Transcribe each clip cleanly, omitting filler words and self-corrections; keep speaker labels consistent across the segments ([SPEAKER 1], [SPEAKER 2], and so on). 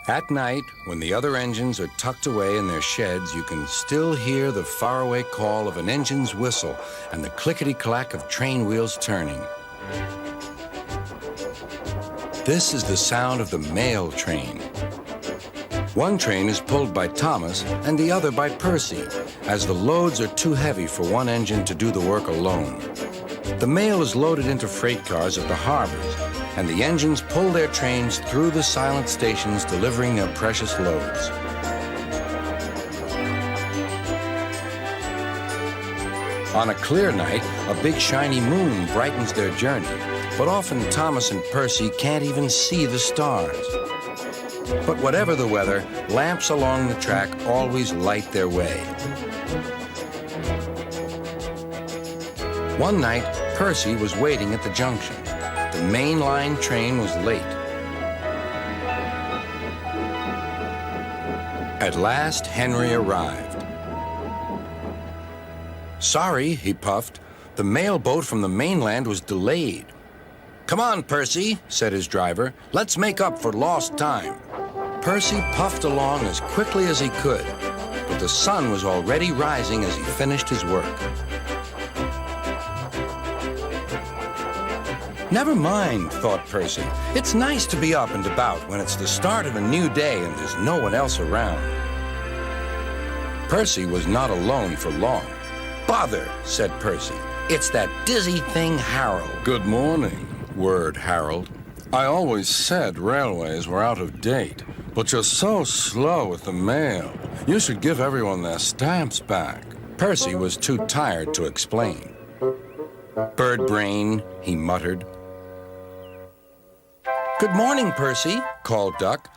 [SPEAKER 1] At night, when the other engines are tucked away in their sheds, you can still hear the faraway call of an engine's whistle and the clickety-clack of train wheels turning. This is the sound of the mail train. One train is pulled by Thomas and the other by Percy, as the loads are too heavy for one engine to do the work alone. The mail is loaded into freight cars at the harbors, and the engines pull their trains through the silent stations, delivering their precious loads. On a clear night, a big shiny moon brightens their journey, but often Thomas and Percy can't even see the stars. But whatever the weather, lamps along the track always light their way. One night, Percy was waiting at the junction. The main line train was late. At last, Henry arrived. "Sorry," he puffed. "The mail boat from the mainland was delayed." "Come on, Percy," said his driver. "Let's make up for lost time." Percy puffed along as quickly as he could, but the sun was already rising as he finished his work. Never mind, thought Percy. It's nice to be up and about when it's the start of a new day and there's no one else around. Percy was not alone for long. "Bother," said Percy. "It's that dizzy thing, Harold."
[SPEAKER 2] "Good morning," whirred Harold. "I always said railways were out of date, but you're so slow with the mail. You should give everyone their stamps back."
[SPEAKER 1] Percy was too tired to explain. "Bird brain," he muttered. "Good morning, Percy," called Duck.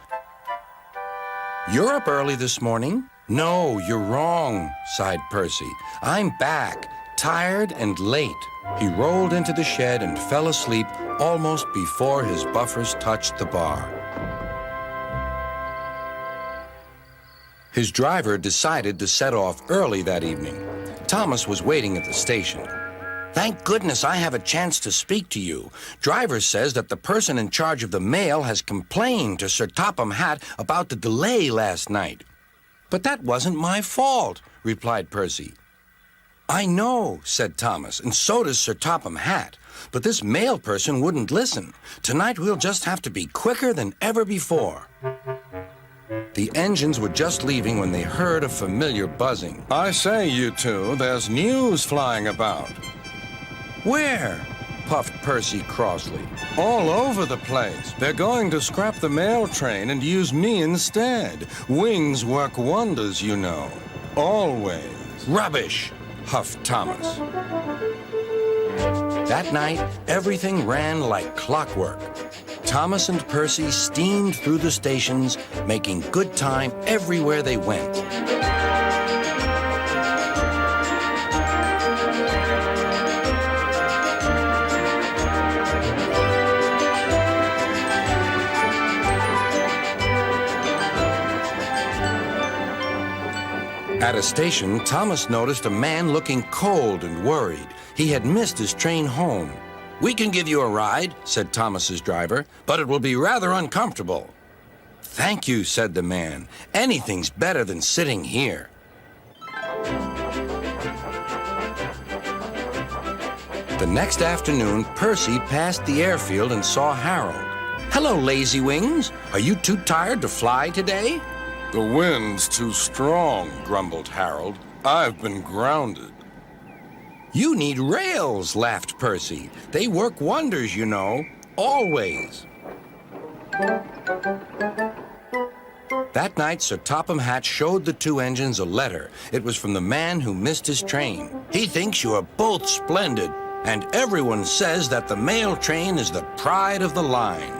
[SPEAKER 1] "You're up early this morning?" "No, you're wrong," sighed Percy. "I'm back, tired and late." He rolled into the shed and fell asleep almost before his buffers touched the bar. His driver decided to set off early that evening. Thomas was waiting at the station. "Thank goodness I have a chance to speak to you. Driver says that the person in charge of the mail has complained to Sir Topham Hatt about the delay last night." "But that wasn't my fault," replied Percy. "I know," said Thomas, "and so does Sir Topham Hatt. But this mail person wouldn't listen. Tonight we'll just have to be quicker than ever before." The engines were just leaving when they heard a familiar buzzing.
[SPEAKER 2] "I say, you two, there's news flying about."
[SPEAKER 1] "Where?" puffed Percy crossly.
[SPEAKER 2] "All over the place. They're going to scrap the mail train and use me instead. Wings work wonders, you know. Always."
[SPEAKER 1] "Rubbish," huffed Thomas. That night, everything ran like clockwork. Thomas and Percy steamed through the stations, making good time everywhere they went. At a station, Thomas noticed a man looking cold and worried. He had missed his train home. "We can give you a ride," said Thomas's driver, "but it will be rather uncomfortable." "Thank you," said the man. "Anything's better than sitting here." The next afternoon, Percy passed the airfield and saw Harold. "Hello, Lazy Wings. Are you too tired to fly today?"
[SPEAKER 2] "The wind's too strong," grumbled Harold. "I've been grounded."
[SPEAKER 1] "You need rails," laughed Percy. "They work wonders, you know. Always." That night, Sir Topham Hatt showed the two engines a letter. It was from the man who missed his train. "He thinks you are both splendid, and everyone says that the mail train is the pride of the line."